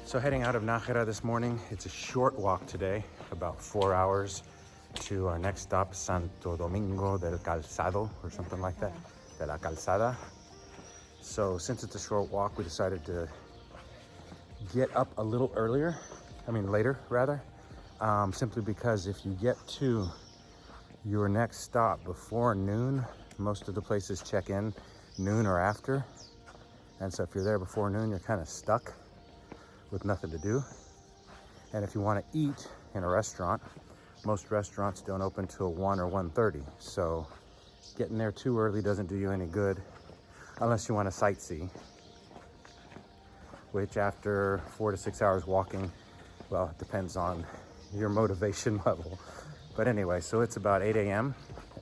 So heading out of Nájera this morning, it's a short walk today, about 4 hours to our next stop, Santo Domingo del Calzado, or something like that, de la Calzada. So since it's a short walk, we decided to get up a little later rather, simply because if you get to your next stop before noon, most of the places check in noon or after. And so if you're there before noon, you're kind of stuck with nothing to do. And if you want to eat in a restaurant, most restaurants don't open till 1 or 1:30. So getting there too early doesn't do you any good unless you want to sightsee, which after 4 to 6 hours walking, well, it depends on your motivation level. But anyway, so it's about 8 a.m.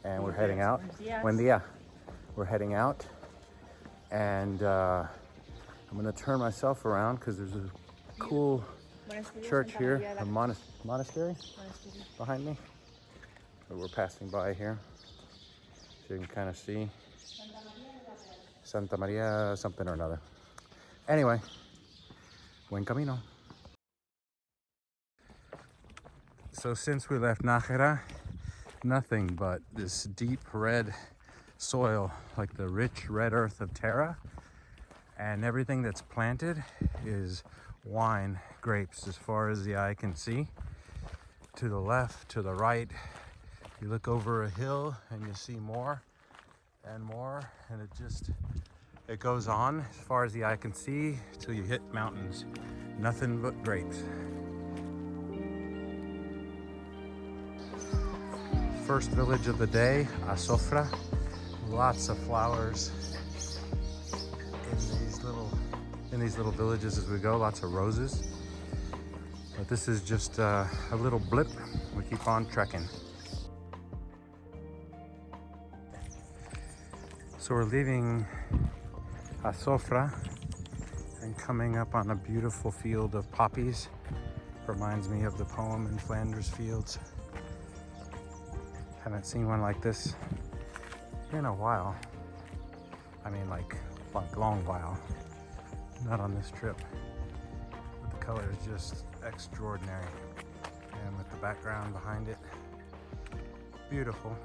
and we're heading out. Buen día. We're heading out, and I'm gonna turn myself around because there's a cool church here, a monastery behind me that we're passing by here, so you can kind of see Santa Maria something or another. Anyway, buen camino. So since we left Nájera, nothing but this deep red soil, like the rich red earth of Terra, and everything that's planted is wine grapes as far as the eye can see. To the left, to the right, you look over a hill and you see more and more, and it goes on as far as the eye can see till you hit mountains. Nothing but grapes. First village of the day, 𝗂𝗓𝗓. Lots of flowers in these little villages as we go, lots of roses. But this is just a little blip. We keep on trekking. So we're leaving 𝗂𝗓𝗓 and coming up on a beautiful field of poppies. Reminds me of the poem in Flanders Fields. Haven't seen one like this in a while. I mean, like long while. Not on this trip. But the color is just extraordinary. And with the background behind it, beautiful.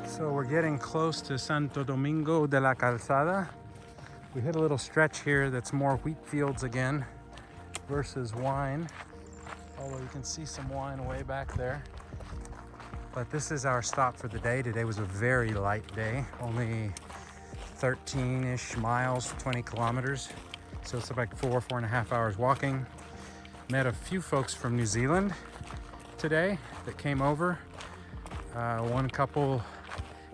So we're getting close to Santo Domingo de la Calzada. We hit a little stretch here that's more wheat fields again versus wine. Although you can see some wine way back there. But this is our stop for the day. Today was a very light day, only 13-ish miles, 20 kilometers. So it's like 4.5 hours walking. Met a few folks from New Zealand today that came over. One couple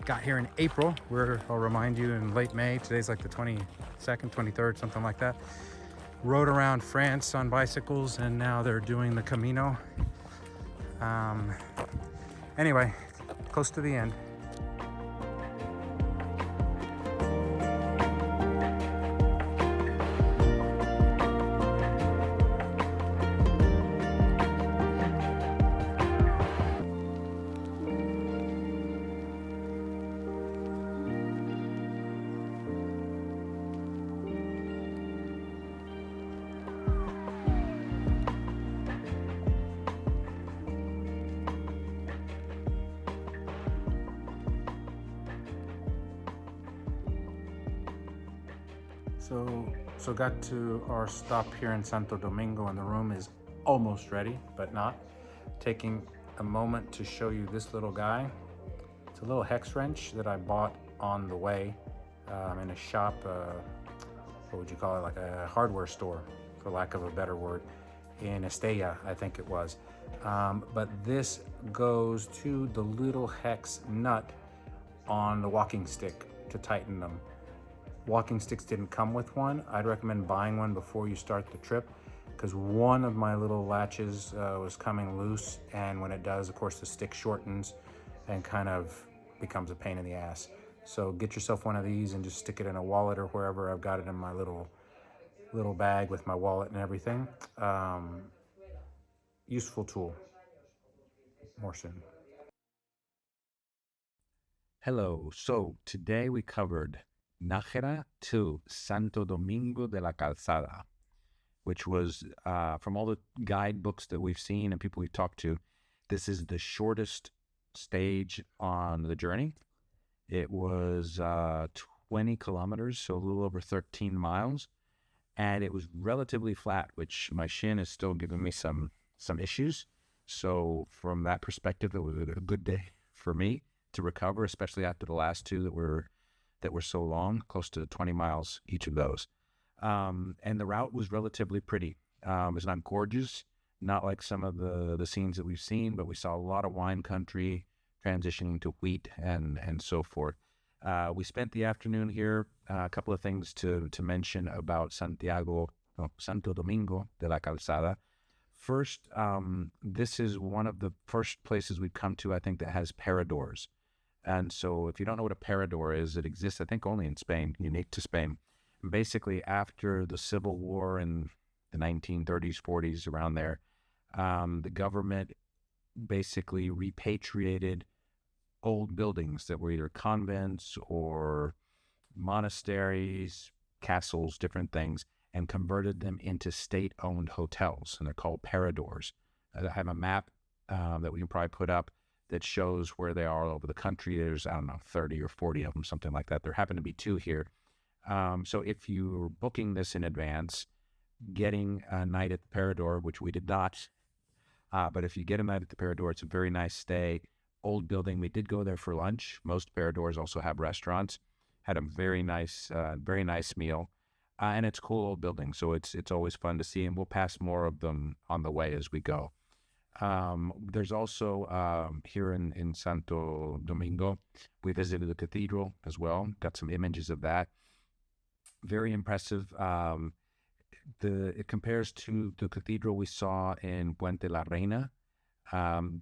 got here in April. I'll remind you, in late May. Today's like the 22nd, 23rd, something like that. Rode around France on bicycles, and now they're doing the Camino. Anyway, close to the end. So got to our stop here in Santo Domingo, and the room is almost ready, but not. Taking a moment to show you this little guy. It's a little hex wrench that I bought on the way in a shop, what would you call it, like a hardware store, for lack of a better word, in Estella, I think it was. But this goes to the little hex nut on the walking stick to tighten them. Walking sticks didn't come with one. I'd recommend buying one before you start the trip, because one of my little latches was coming loose, and when it does, of course, the stick shortens and kind of becomes a pain in the ass. So get yourself one of these and just stick it in a wallet or wherever. I've got it in my little bag with my wallet and everything. Useful tool. More soon. Hello. So today we covered Nájera to Santo Domingo de la Calzada, which was from all the guidebooks that we've seen and people we've talked to, this is the shortest stage on the journey. It was 20 kilometers, so a little over 13 miles, and it was relatively flat, which my shin is still giving me some issues. So from that perspective, it was a good day for me to recover, especially after the last two that were so long, close to 20 miles each of those. And the route was relatively pretty. It's not gorgeous, not like some of the scenes that we've seen, but we saw a lot of wine country transitioning to wheat and so forth. We spent the afternoon here. A couple of things to mention about Santo Domingo de la Calzada. First, this is one of the first places we've come to, I think, that has paradors. And so if you don't know what a parador is, it exists, I think, only in Spain, unique to Spain. Basically, after the Civil War in the 1930s, 40s, around there, the government basically repatriated old buildings that were either convents or monasteries, castles, different things, and converted them into state-owned hotels, and they're called paradors. I have a map that we can probably put up that shows where they are all over the country. There's, I don't know, 30 or 40 of them, something like that. There happen to be 2 here. So if you're booking this in advance, getting a night at the Parador, which we did not, but if you get a night at the Parador, it's a very nice stay. Old building. We did go there for lunch. Most Paradors also have restaurants. Had a very nice meal, and it's a cool old building. So it's always fun to see, and we'll pass more of them on the way as we go. There's also here in Santo Domingo, we visited the cathedral as well. Got some images of that. Very impressive. It compares to the cathedral we saw in Puente la Reina.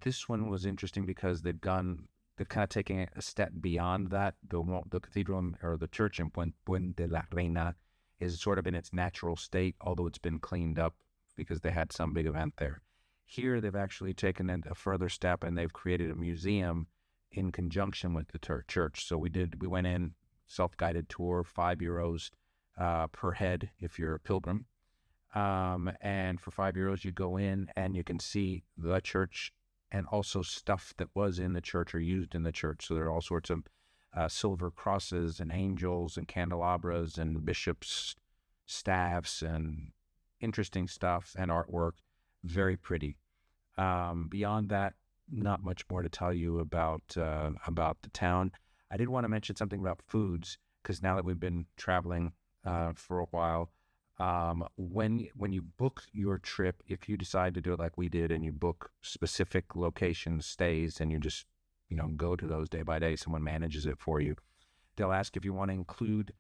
This one was interesting because they're kind of taking a step beyond that. The cathedral or the church in Puente la Reina is sort of in its natural state, although it's been cleaned up because they had some big event there. Here, they've actually taken it a further step, and they've created a museum in conjunction with the church. So we went in, self-guided tour, €5 per head if you're a pilgrim. And for €5, you go in and you can see the church and also stuff that was in the church or used in the church. So there are all sorts of silver crosses and angels and candelabras and bishops' staffs and interesting stuff and artwork. Very pretty. Beyond that, not much more to tell you about the town. I did want to mention something about foods, because now that we've been traveling for a while, when you book your trip, if you decide to do it like we did and you book specific locations, stays, and you just go to those day by day, someone manages it for you. They'll ask if you want to include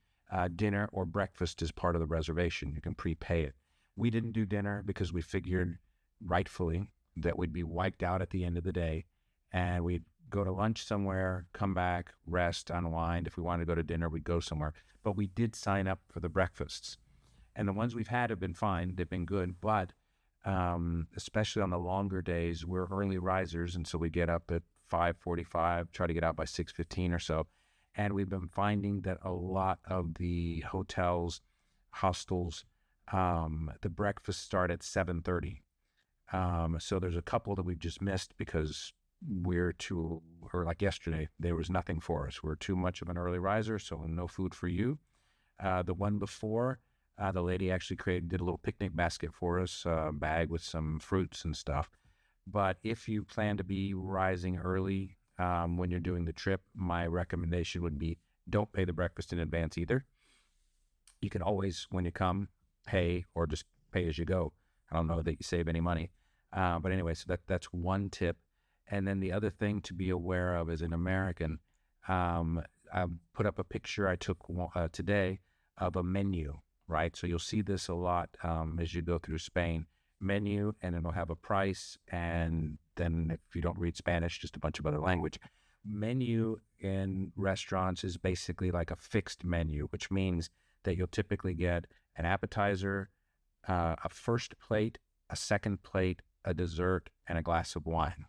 dinner or breakfast as part of the reservation. You can prepay it. We didn't do dinner because we figured, rightfully, that we'd be wiped out at the end of the day, and we'd go to lunch somewhere, come back, rest, unwind. If we wanted to go to dinner, we'd go somewhere. But we did sign up for the breakfasts, and the ones we've had have been fine. They've been good, but especially on the longer days, we're early risers, and so we get up at 5:45, try to get out by 6:15 or so, and we've been finding that a lot of the hotels, hostels, the breakfast start at 7:30. So there's a couple that we've just missed because like yesterday, there was nothing for us. We're too much of an early riser, so no food for you. The one before, the lady actually did a little picnic basket for us, a bag with some fruits and stuff. But if you plan to be rising early when you're doing the trip, my recommendation would be don't pay the breakfast in advance either. You can always, when you come, pay or just pay as you go. I don't know that you save any money. But anyway, so that's one tip. And then the other thing to be aware of as an American, I put up a picture I took today of a menu, right? So you'll see this a lot as you go through Spain. Menu, and it'll have a price, and then if you don't read Spanish, just a bunch of other language. menu in restaurants is basically like a fixed menu, which means that you'll typically get an appetizer, a first plate, a second plate, a dessert, and a glass of wine.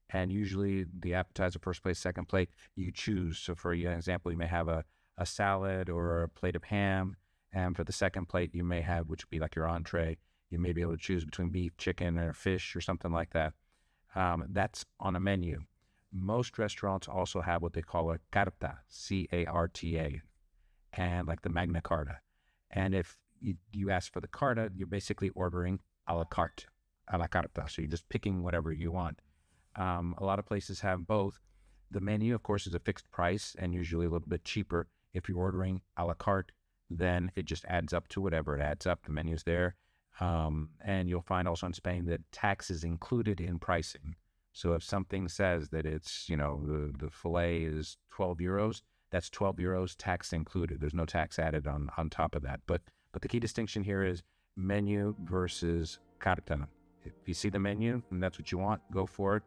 And usually the appetizer, first plate, second plate, you choose. So for example, you may have a salad or a plate of ham. And for the second plate, you may have, which would be like your entree, you may be able to choose between beef, chicken, or fish or something like that. That's on a menu. Most restaurants also have what they call a carta, C-A-R-T-A, and like the Magna Carta. And if you ask for the carta, you're basically ordering a la carte, a la carta. So you're just picking whatever you want. A lot of places have both. The menu, of course, is a fixed price and usually a little bit cheaper. If you're ordering a la carte, then it just adds up to whatever it adds up. The menu's there. And you'll find also in Spain that tax is included in pricing. So if something says that it's, the filet is 12 euros, that's 12 euros tax included. There's no tax added on top of that. But the key distinction here is menu versus carta. If you see the menu and that's what you want, go for it.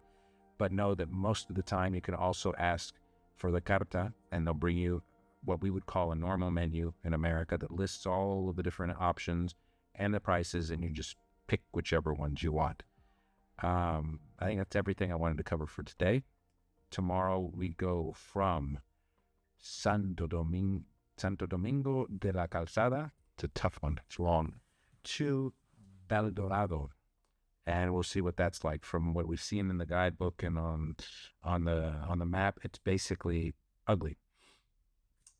But know that most of the time you can also ask for the carta and they'll bring you what we would call a normal menu in America that lists all of the different options and the prices, and you just pick whichever ones you want. I think that's everything I wanted to cover for today. Tomorrow we go from Santo Domingo de la Calzada, it's a tough one, it's long, to Valldorado. And we'll see what that's like. From what we've seen in the guidebook and on the map, it's basically ugly.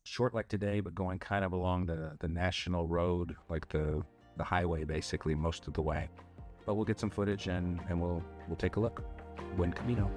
Short like today, but going kind of along the national road, like the highway basically most of the way. But we'll get some footage and we'll take a look. Buen Camino.